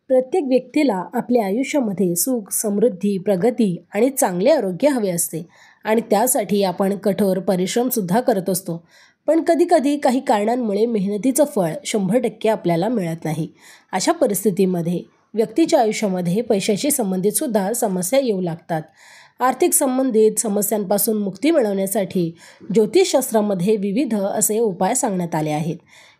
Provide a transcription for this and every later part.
प्रत्येक व्यक्तीला आपल्या आयुष्यामध्ये सुख, समृद्धी, प्रगती आणि चांगले आरोग्य हवे असते आणि त्यासाठी आपण कठोर परिश्रमसुद्धा करत असतो. पण कधीकधी काही कारणांमुळे मेहनतीचं फळ 100% आपल्याला मिळत नाही. अशा परिस्थितीमध्ये व्यक्तीच्या आयुष्यामध्ये पैशाशी संबंधितसुद्धा समस्या येऊ लागतात. आर्थिक संबंधित समस्यांपासून मुक्ती मिळवण्यासाठी ज्योतिषशास्त्रामध्ये विविध असे उपाय सांगण्यात आले आहेत.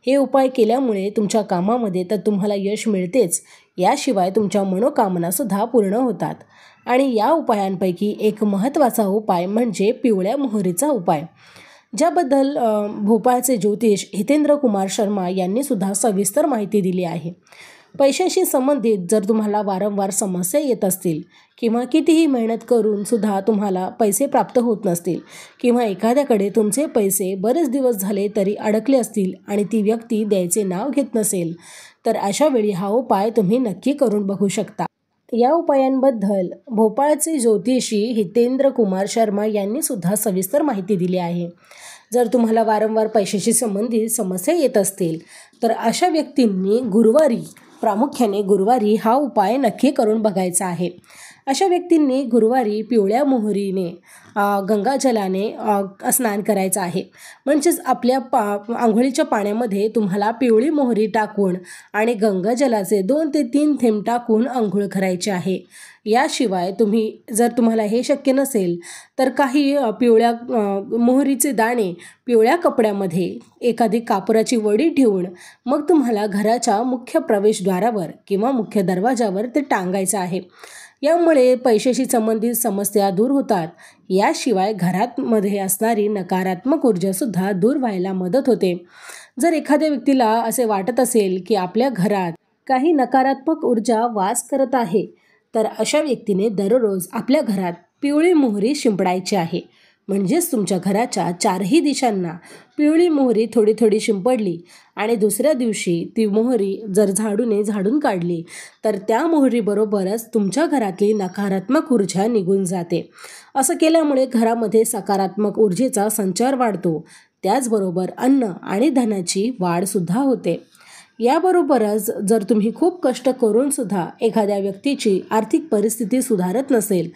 हे उपाय केल्यामुळे तुमच्या कामामध्ये तर तुम्हाला यश मिळतेच, याशिवाय तुमच्या मनोकामनासुद्धा पूर्ण होतात. आणि या उपायांपैकी एक महत्त्वाचा उपाय म्हणजे पिवळ्या मोहरीचा उपाय, ज्याबद्दल भोपाळचे ज्योतिष हितेंद्र कुमार शर्मा यांनी सुद्धा सविस्तर माहिती दिली आहे. पैशाशी संबंधित जर तुम्हाला वारंवार समस्या येत असतील किंवा कितीही मेहनत करून सुद्धा तुम्हाला पैसे प्राप्त होत नसतील किंवा एखाद्याकडे तुमचे पैसे बरेच दिवस झाले तरी अडकले असतील आणि ती व्यक्ती द्यायचे नाव घेत नसेल, तर अशा वेळी हा उपाय तुम्ही नक्की करून बघू शकता. या उपायांबद्दल भोपाळचे ज्योतिषी हितेंद्र कुमार शर्मा यांनी सुद्धा सविस्तर माहिती दिली आहे. जर तुम्हाला वारंवार पैशाशी संबंधित समस्या येत असतील तर अशा व्यक्तींनी प्रामुख्याने गुरुवारी हा उपाय नक्की करून बघायचा आहे. अशा व्यक्तींनी गुरुवारी पिवळ्या मोहरीने गंगाजलाने स्नान करायचं आहे. म्हणजेच आपल्या आंघोळीच्या पाण्यामध्ये तुम्हाला पिवळी मोहरी टाकून आणि गंगाजलाचे 2 ते 3 थेंब टाकून आंघोळ करायचे आहे. याशिवाय जर तुम्हाला हे शक्य नसेल तर काही पिवळ्या मोहरीचे दाणे पिवळ्या कपड्यामध्ये एखादी कापराची वडी ठेवून मग तुम्हाला घराच्या मुख्य प्रवेशद्वारावर किंवा मुख्य दरवाजावर ते टांगायचं आहे. यामुळे पैशाशी संबंधित समस्या दूर होतात. याशिवाय घरामध्ये असणारी नकारात्मक ऊर्जासुद्धा दूर व्हायला मदत होते. जर एखाद्या व्यक्तीला असे वाटत असेल की आपल्या घरात काही नकारात्मक ऊर्जा वास करत आहे, तर अशा व्यक्तीने दररोज आपल्या घरात पिवळी मोहरी शिंपडायची आहे. म्हणजेच तुमच्या घराच्या 4ही दिशांना पिवळी मोहरी थोडी थोडी शिंपडली आणि दुसऱ्या दिवशी ती मोहरी जर झाडूने झाडून काढली तर त्या मोहरीबरोबरच तुमच्या घरातली नकारात्मक ऊर्जा निघून जाते. असं केल्यामुळे घरामध्ये सकारात्मक ऊर्जेचा संचार वाढतो. त्याचबरोबर अन्न आणि धनाची वाढसुद्धा होते. याबरोबरच जर तुम्ही खूप कष्ट करूनसुद्धा एखाद्या व्यक्तीची आर्थिक परिस्थिती सुधारत नसेल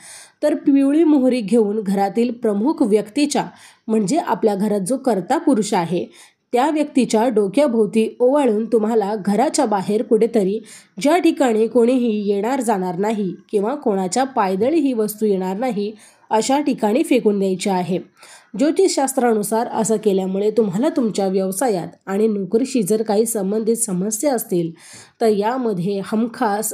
तर पिवळी मोहरी घेऊन घरातील प्रमुख व्यक्तीच्या म्हणजे आपल्या घरात जो कर्ता पुरुष आहे त्या व्यक्तीच्या डोक्याभोवती ओवाळून तुम्हाला घराच्या बाहेर कुठेतरी ज्या ठिकाणी कोणीही येणार जाणार नाही किंवा कोणाच्या पायदळी ही वस्तू येणार नाही अशा ठिकाणी फेकून द्यायची आहे. ज्योतिषशास्त्रानुसार असं केल्यामुळे तुम्हाला तुमच्या व्यवसायात आणि नोकरीशी जर काही संबंधित समस्या असतील तर यामध्ये हमखास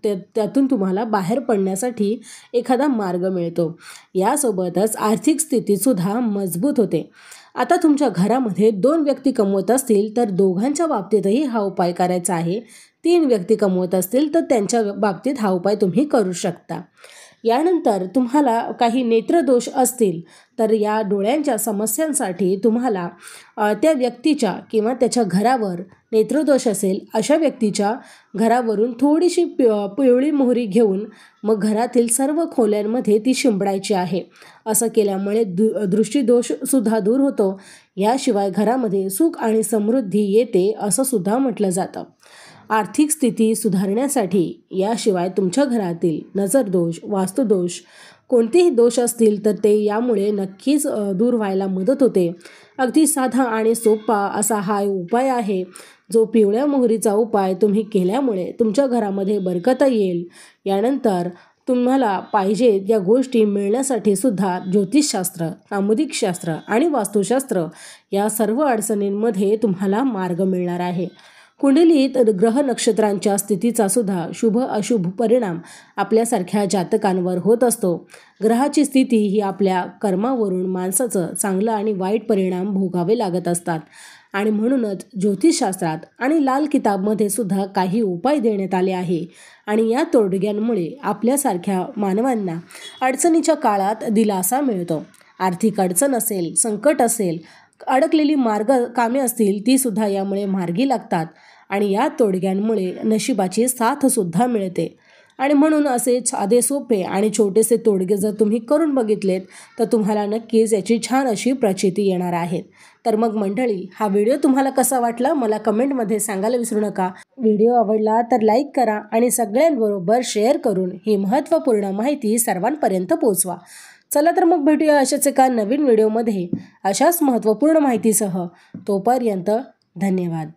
त्यातून तुम्हाला बाहेर पडण्यासाठी एखादा मार्ग मिळतो. यासोबतच आर्थिक स्थितीसुद्धा मजबूत होते. आता तुमच्या घरामध्ये 2 व्यक्ती कमवत असतील तर दोघांच्या बाबतीतही हा उपाय करायचा आहे. 3 व्यक्ती कमवत असतील तर त्यांच्या बाबतीत हा उपाय तुम्ही करू शकता. यानंतर तुम्हाला काही नेत्रदोष असतील तर या डोळ्यांच्या समस्यांसाठी तुम्हाला त्या व्यक्तीच्या किंवा त्याच्या घरावर नेत्रदोष असेल अशा व्यक्तीच्या घरावरून थोडीशी पिवळी मोहरी घेऊन मग घरातील सर्व खोल्यांमध्ये ती शिंपडायची आहे. असं केल्यामुळे दृष्टीदोषसुद्धा दूर होतो. याशिवाय घरामध्ये सुख आणि समृद्धी येते असं सुद्धा म्हटलं जातं. आर्थिक स्थिती सुधारण्यासाठी याशिवाय तुमच्या घरातील नजरदोष, वास्तुदोष, कोणतेही दोष असतील तर ते यामुळे नक्कीच दूर व्हायला मदत होते. अगदी साधा आणि सोपा असा हा उपाय आहे, जो पिवळ्या मोहरीचा उपाय तुम्ही केल्यामुळे तुमच्या घरामध्ये बरकत येईल. यानंतर तुम्हाला पाहिजे या गोष्टी मिळण्यासाठी सुद्धा ज्योतिषशास्त्र, सामुदायिकशास्त्र आणि वास्तुशास्त्र या सर्व अडचणींमध्ये तुम्हाला मार्ग मिळणार आहे. कुंडलीत ग्रह नक्षत्रांच्या स्थितीचा सुद्धा शुभ अशुभ परिणाम आपल्यासारख्या जातकांवर होत असतो. ग्रहाची स्थिती ही आपल्या कर्मावरून माणसाचं चांगलं आणि वाईट परिणाम भोगावे लागत असतात आणि म्हणूनच ज्योतिषशास्त्रात आणि लाल किताबमध्ये सुद्धा काही उपाय देण्यात आले आहे आणि या तोडग्यांमुळे आपल्यासारख्या मानवांना अडचणीच्या काळात दिलासा मिळतो. आर्थिक अडचण असेल, संकट असेल, अडकलेली कामे असतील ती सुद्धा यामुळे मार्गी लागतात आणि या तोडग्यांमुळे नशिबाची साथसुद्धा मिळते. आणि म्हणून असे साधे सोपे आणि छोटेसे तोडगे जर तुम्ही करून बघितलेत तर तुम्हाला नक्कीच याची छान अशी प्रचिती येणार आहे. तर तर मग मंडळी, हा व्हिडिओ तुम्हाला कसा वाटला मला कमेंटमध्ये सांगायला विसरू नका. व्हिडिओ आवडला तर लाईक करा आणि सगळ्यांबरोबर शेअर करून ही महत्त्वपूर्ण माहिती सर्वांपर्यंत पोहोचवा. चला तर मग भेटूया अशाच एका नवीन व्हिडिओमध्ये अशाच महत्त्वपूर्ण माहितीसह. तोपर्यंत धन्यवाद.